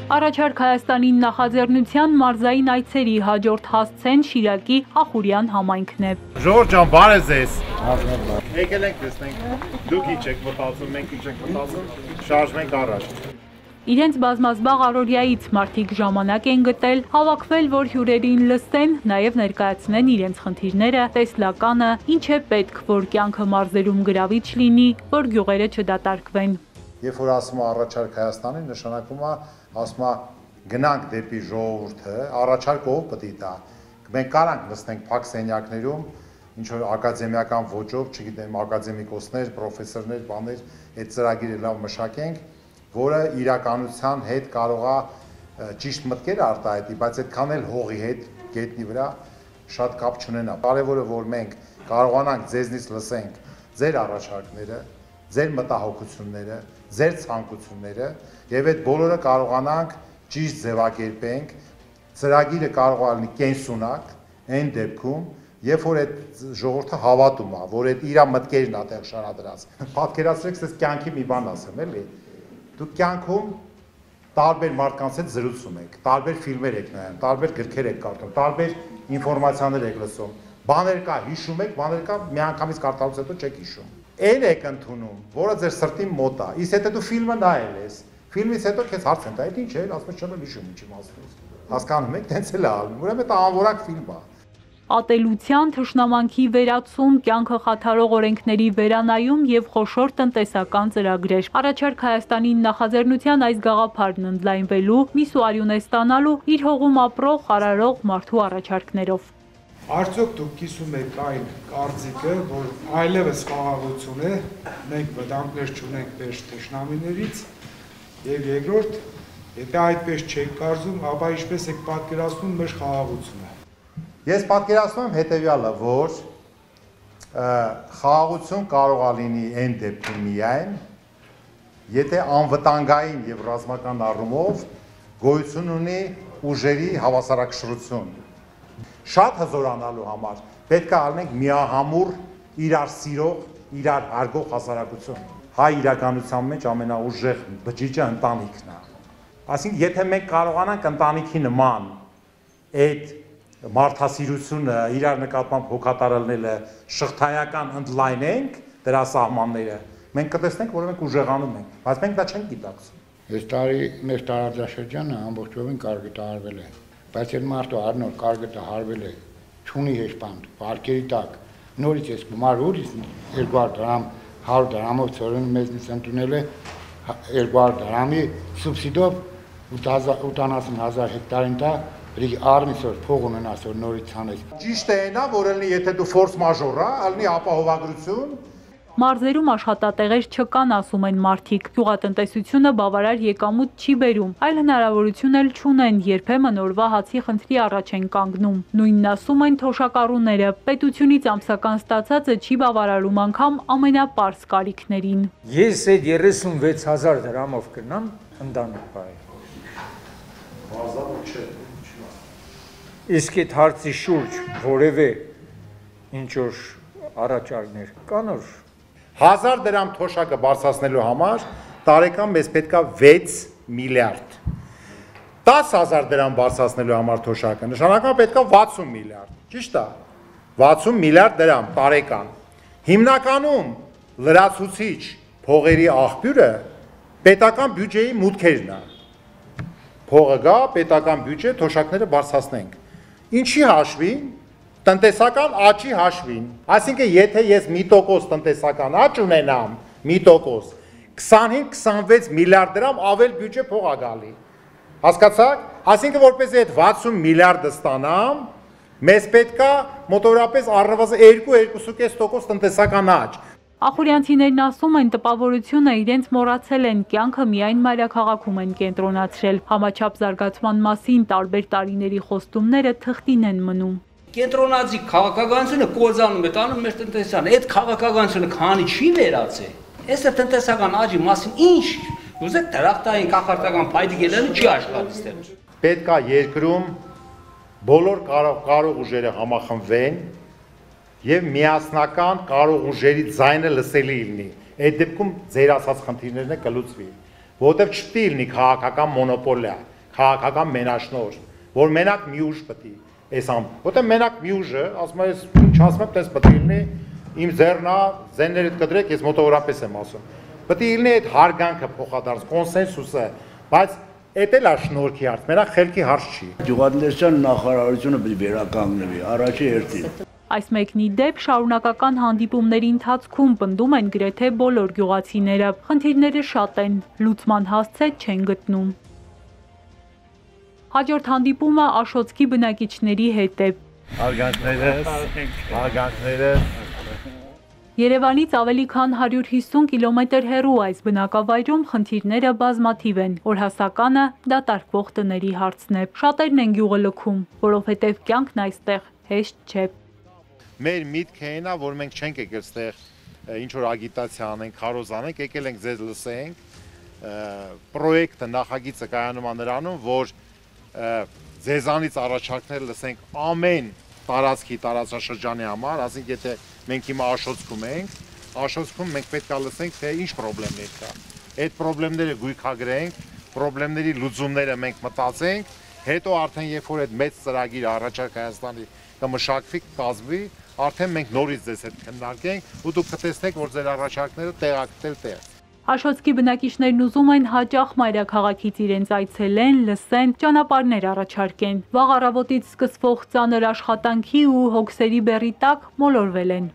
Առաջարկ Հայաստանի նախաձեռնության մարզային այցերի հաջորդ հասցեն Շիրակի Ախուրյան համայնքն է։ Ժողովուրդ ջան, բարև ձեզ։ Եկել ենք տեսնենք, դուք ինչ եք մտածում, մենք ինչ ենք մտածում, շարժվենք առաջ։ Իրենց բազմազբաղ առօրյայից մարդիկ ժամանակ են գտել հավաքվել, որ հյուրերին լսեն, նաև ներկայացնեն իրենց խնդիրները, տեսլականը, ինչ է պետք, որ կյանքը մարզերում գրավիչ լինի, որ գյուղերը չդատարկվեն։ Երբ որ ասում է առաջարկ Հայաստանի, նշանակում է, ասում է գնանք դեպի ժողովուրդը, առաջարկ ով պետք է տա։ Մենք կարանք նստենք փակ սենյակներում, ինչ որ ակադեմիական ոճով, չգիտեմ, ակադեմիկոսներ, պրոֆեսորներ, բաներ, այդ ծրագիրը լավ մշակենք, որը իրականության հետ կարող է ճիշտ մտքեր արտահայտի, բայց այդքան էլ հողի հետ գետնի վրա շատ կապ չունենա։ Կարևորը որ մենք կարողանանք ձեզնից լսենք ձեր առաջարկները, ձեր մտահոգությունները, ձեր ցանկությունները եւ այդ բոլորը կարողանանք ճիշտ ձևակերպենք, ծրագիրը կարող է լինի կենսունակ, այն դեպքում, երբ որ այդ ժողովուրդը հավատում է, որ այդ իր մտքերն է այդտեղ շարադրած։ Պատկերացրեք, ես կյանքի մի բան ասեմ, էլի։ Դուք կյանքում տարբեր մարդկանց հետ զրուցում եք, տարբեր ֆիլմեր եք նայում, տարբեր գրքեր եք կարդում, տարբեր ինֆորմացիաներ եք լսում, բաներ կա հիշում եք, բաներ կա միանգամից կարդալուց հետո չեք հիշում։ Այն եք ընդունում, որը ձեր սրտին մոտ է։ Իսկ եթե դու ֆիլմը նայել ես, ֆիլմից հետո քեզ հարց են տա, այդ ինչ է, ասում ես չեմ հիշում ինչի մասին։ Հասկանում եք, տենց էլ է ալնում։ Ուրեմն դա անորակ ֆիլմ է։ Ատելության, թշնամանքի վերացում, կյանքը խաթարող օրենքների վերանայում եւ խոշոր տնտեսական ծրագրեր։ Առաջարկ Հայաստանի նախաձեռնության այս գաղափարն ընդլայնվելու, միս ու արյուն է ստանալու իր հողում ապրող, խարարող մարդու առաջարկներով։ Արդյոք դուք կիսում եք այն կարծիքը, որ այլևս խաղաղություն է, մենք վտանգներ չունենք պես թշնամիներից, եւ երկրորդ, եթե այդպես չեք կարծում, ապա ինչպես եք պատկերացնում մեր խաղաղությունը։ Ես պատկերացնում եմ հետևյալը, որ խաղաղություն կարող է լինի այն դեպքում միայն, եթե անվտանգային եւ ռազմական առումով գոյություն ունի ուժերի հավասարակշռություն։ Շատ հզորանալու համար պետք է առնենք միահամուռ, իրար սիրող, իրար հարգող հասարակություն։ Հայ իրականության մեջ ամենաուժեղ բջիջը ընտանիքն է։ Այսինքն, եթե մենք կարողանանք ընտանիքի նման այդ մարդասիրությունը, իրար նկատմամբ հոգատարելնելը շղթայական ընդլայնենք դրա սահմանները, մենք կտեսնենք, որ մենք ուժեղանում ենք, բայց մենք դա չենք գիտակցում։ Այս տարի մեր տարածաշրջանը ամբողջովին կարգտահարվել է, բայց այդ մարդու առնոր կարգտահարվել է, չունի հեշտանդ, վարկերի տակ, նորից ես գումար ուրիշ 200 դրամ, 100 դրամով ծորեն մեզնից ընդունել է 200 դրամի սուբսիդով 80,000 հեկտարին տա արմիսոր փող ունենաս, որ նորից հանես։ Ճիշտ է նա, որ ելնի, եթե դու ֆորս մաժոր է, ելնի ապահովագրություն։ Մարզերում աշխատատեղեր չկան, ասում են մարդիկ, գյուղատնտեսությունը բավարար եկամուտ չի բերում, այլ հնարավորություն էլ չունեն, երբեմն օրվա հացի խնդրի առաջ են կանգնում։ Նույնն ասում են թոշակառուները, պետությունից ամսական ստացածը չի բավարարում անգամ ամենապարզ կարիքներին։ Ես այդ 36,000 դրամով կնամ ընտանիք բայ։ Բազար չէ։ Իսկ այդ հարցի շուրջ որևէ ինչ-որ առաջարկներ կան որ 1000 դրամ թոշակը բարձրացնելու համար տարեկան մեզ պետքա 6 միլիարդ։ 10,000 դրամ բարձրացնելու համար թոշակը նշանակում պետքա 60 միլիարդ։ Ճիշտ է։ 60 միլիարդ դրամ տարեկան։ Հիմնականում լրացուցիչ փողերի աղբյուրը պետական բյուջեի մուտքերն է։ Փողը գա, պետական բյուջե, թոշակները բարձրացնենք։ Ինչի հաշվին, տնտեսական աճի հաշվին, այսինքն եթե ես 1% տնտեսական աճ ունենամ, 1%, 25-26 միլիարդ դրամ ավել բյուջե փող է գալի, հասկացաք, այսինքն որպեսզի այդ 60 միլիարդը ստանամ, մեզ պետք է մոտավորապես առնվազն 2-2.5% տնտեսական աճ։ Ախուրյանցիներն ասում են տպավորությունը իրենց մոռացել են, կյանքը միայն մայրաքաղաքում են կենտրոնացրել, համաչափ զարգացման մասին տարբեր տարիների խոստումները թղթին են մնում։ Կենտրոնացի քաղաքականությունը կործանում է տանում մեր տնտեսությանը, այդ քաղաքականությունը քանի չի վերացել, այս տնտեսական աճի մասին ինչ, ուզեք դրախտային կախարդական փայտիկ ելնի չի աշխատի ստեղ։ Պետք է երկրում բոլոր կարող ուժերը համախմբվեն եւ միասնական կարող ուժերի ձայնը լսելի լինի։ Այդ դեպքում ձեր ասած խնդիրներն է կլուծվի, որովհետեւ չպետք է լինի քաղաքական մոնոպոլիա։ քաղաքական մենաշնոր, որ մենակ մի ուժ պետք է Էսամ, որտեղ մենակ մի ուժը, ասում եմ, ինչ ասում եմ, տես պետք է լինի, իմ ձեռնա, ձեններդ կդրեք, ես մոտավորապես եմ ասում։ Պետք է լինի այդ հարգանքը փոխադարձ, կոնսենսուսը, բայց էդ էլ է շնորհքի հարց, մենակ խելքի հարց չի։ Գյուղատնտեսության նախարարությունը պետք է վերականգնվի, առաջի հերթին։ Այս մեկնի դեպ շարունակական հանդիպումների ընթացքում պնդում են գրեթե բոլոր գյուղացիները, խնդիրները շատ են, լուծման հասցե չեն գտնում։ Հաջորդ հանդիպումը Աշոտսկի բնակիչների հետ է։ Հարգանքներս։ Երևանից ավելի քան 150 կիլոմետր հեռու այս բնակավայրում խնդիրները բազմաթիվ են, օրհասականը դատարկվող տների հարցն է։ Շատերն են գյուղը լքում, որովհետև կյանքն այստեղ հեշտ չէ։ Մեր միտքը այն է, որ մենք չենք եկել այստեղ ինչ որ ագիտացիա անենք, քարոզ անենք, եկել ենք ձեզ լսենք։ Պրոյեկտը նախագիծը կայանում է նրանում, որ ձեզանից առաջարկներ լսենք ամեն տարածքի տարածաշրջանի համար, ասենք եթե մենք հիմա Աշոտսկում ենք, Աշոտսկում մենք պետք է լսենք, թե ինչ խնդիրներ կա։ Այդ խնդիրները գույքագրենք, խնդիրների լուծումները մենք մտածենք, հետո արդեն երբ որ այդ մեծ ծրագիրը առաջարկ Հայաստանի կմշակվի, կազմվի, արդեն մենք նորից ձեզ հետ քննարկենք ու դուք կտեսնեք, որ ձեր առաջարկները տեղակտել տեղ։ Աշոտսկի բնակիչներն ուզում են հաճախ մայրաքաղաքից իրենց այցելեն, լսեն, ճանապարհներ առաջարկեն։ Վաղ առավոտից սկսվող ծանր աշխատանքի ու հոգսերի բեռի տակ մոլորվել են։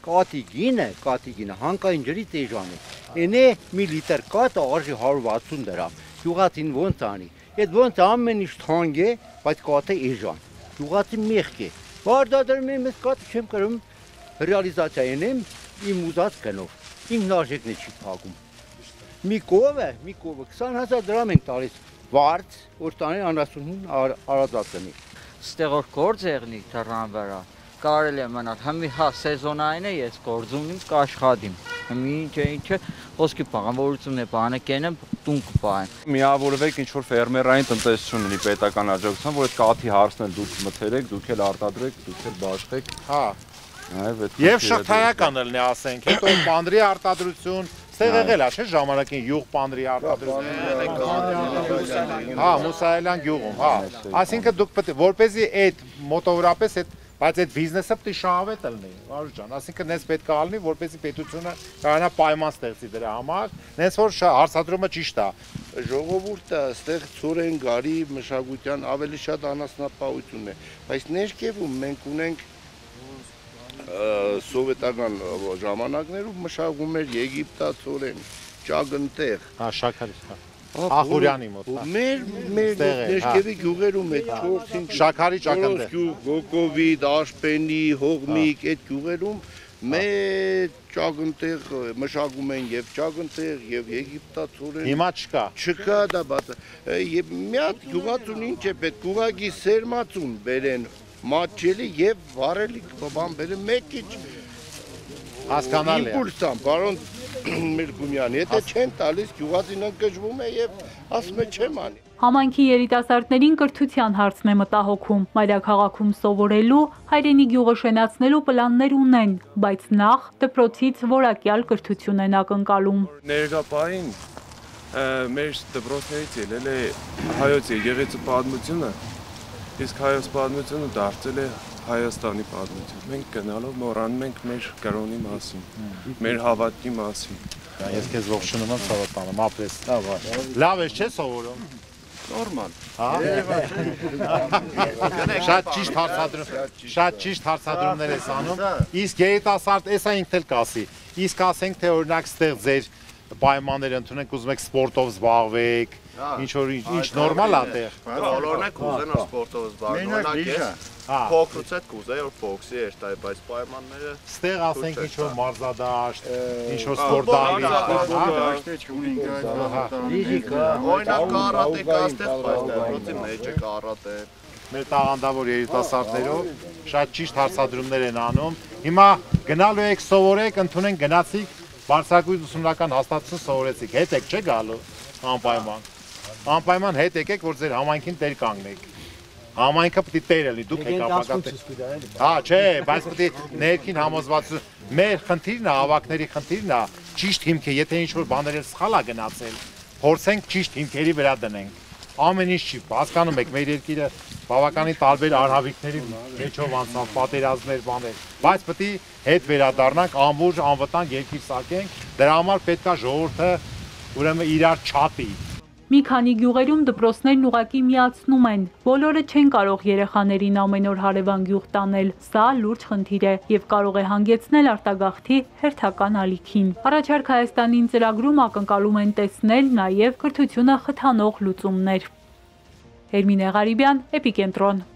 Կատիկինը հանկային ջրի տեժան է։ Էնե մի լիտր կատը արժի 160 դրամ։ Գյուղացին ոնց անի։ Այդ ոնց ամեն ինչ թանկ է, բայց կատը էժան։ Գյուղացին մեղք է։ Վարդադրում եմ ես կատը չեմ կրում ռեալիզացիա ենեմ իմ ուզած գնով։ Ինքնարժեքն է չի փակում։ Մի կովը 20,000 դրամ ենք տալիս վարձ, որ տանի 95 արածածնի։ Ստեղ որ գործ եղնի դռան վրա, կարելի է մնալ, հմի հա սեզոնային է ես գործում եմ կաշխատիմ, հմի ինչը ոսկի պաղանավորություն է բանը կենեմ տուն կպահեն։ Միավորվեք ինչ որ ֆերմերային տնտեսություն ունի պետական աջակցությամբ, որ այդ կաթի հարցն էլ դուք մթերեք, դուք էլ արտադրեք, դուք էլ բաշխեք։ Հա։ Եվ շղթայական լինի ասենք, հետո պանդրի արտադրություն, ստեղ եղել է, չէ՞ ժամանակին յուղ պանդրի արտադրություն։ Հա, Մուսայելյան գյուղում, հա։ Այսինքն դուք պետք է որպեսզի այդ մոտավորապես այդ բայց այդ բիզնեսը պետք է շահավետ լինի, Վարուժ ջան, այսինքն նես պետք է լինի, որպեսզի պետությունը կարողանա պայման ստեղծի դրա համար, նես որ հարցադրումը ճիշտ է։ Ժողովուրդը այստեղ ծորեն գարի մշակության ավելի շատ անասնապահություն է, բայց ներքևում մենք ունենք սովետական ժամանակներում մշակում էր Եգիպտացորեն, ճագնտեղ։ Հա, շաքարի, հա։ Ախուրյանի մոտ։ Մեր ներքևի գյուղերում այդ 4-5 շաքարի ճագնտեղ։ Գոկովի, Դաշպենի, Հողմիկ այդ գյուղերում մեր ճագնտեղ մշակում են եւ ճագնտեղ եւ Եգիպտացորեն։ Հիմա չկա։ Չկա դա բաց։ Եվ մի հատ գյուղացուն ինչ է պետք, գյուղակի սերմացուն բերեն մատչելի եւ վարելի բան բերեն մեկ քիչ հասկանալի է։ Իմպուլսան, բարոն Միրգումյան, եթե չեն տալիս գյուղացին ընկճվում է եւ ասում է չեմ անի։ Համայնքի երիտասարդներին կրթության հարցն է մտահոգում։ Մայրաքաղաքում սովորելու, հայրենի գյուղը շենացնելու պլաններ ունեն, բայց նախ դպրոցից որակյալ կրթություն են ակնկալում։ Ներկայային մեր դպրոցներից ելել է հայոց եկեղեցու պատմությունը, իսկ հայոց պատմությունը դարձել է Հայաստանի պատմություն։ Մենք գնալով մոռանում ենք մեր կրոնի մասին, մեր հավատքի մասին։ Ես քեզ ողջունում եմ, ցավոտ տանում, ապրես։ Լավ ես, չէ՞ սովորում։ Նորմալ։ Հա։ Շատ ճիշտ հարցադրումներ ես անում։ Իսկ երիտասարդ, էսա ինքն էլ կասի։ Իսկ ասենք թե օրինակ ստեղ ձեր պայմաններ ընդունենք, ուզում եք սպորտով զբաղվեք, ինչ որ ինչ նորմալ է տեղ։ Բոլորն եք ուզեն սպորտով զբաղվել, օրինակ ես փոքրուց հետ կուզեի որ բոքսի երթայի, բայց պայմանները ստեղ ասենք ինչ որ մարզադաշտ, ինչ որ սպորտալի, օրինակ կարատե կա ստեղ, բայց դեպի մեջ է կարատե։ Մեր տաղանդավոր երիտասարդներով շատ ճիշտ հարցադրումներ են անում։ Հիմա գնալու եք սովորեք, ընդունենք գնացիք բարձրագույն ուսումնական հաստատություն սովորեցիք, հետ եք չէ գալու անպայման։ Անպայման հետ եկեք, որ ձեր համայնքին տեր կանգնեք։ Համայնքը պետք է տերը լինի, դուք եք ապագա։ Հա, չէ, բայց պետք է ներքին համոզվածություն։ Մեր խնդիրն է, ավակների խնդիրն է, ճիշտ հիմքը, եթե ինչ որ բաներ սխալ է գնացել, փորձենք ճիշտ հիմքերի վրա դնենք։ ամեն ինչ չի, հասկանում եք, մեր երկիրը բավականին տարբեր արհավիկների մեջով անցավ, պատերազմներ, բաներ, բայց պետք է հետ վերադառնանք, անվուրջ, անվտանգ երկիր սարքենք, դրա համար պետք է ժողովուրդը ուրեմն իրար չատի։ Մի քանի գյուղերում դպրոցներն ուղղակի միացնում են, բոլորը չեն կարող երեխաներին ամեն օր հարևան գյուղ տանել, սա լուրջ խնդիր է և կարող է հանգեցնել արտագաղթի հերթական ալիքին։ Առաջարկ Հայաստանին ծրագրում ակնկալում են տեսնել նաև կրթությունը խթանող լուծումներ։ Էրմինե Ղարիբյան, Էպիկենտրոն։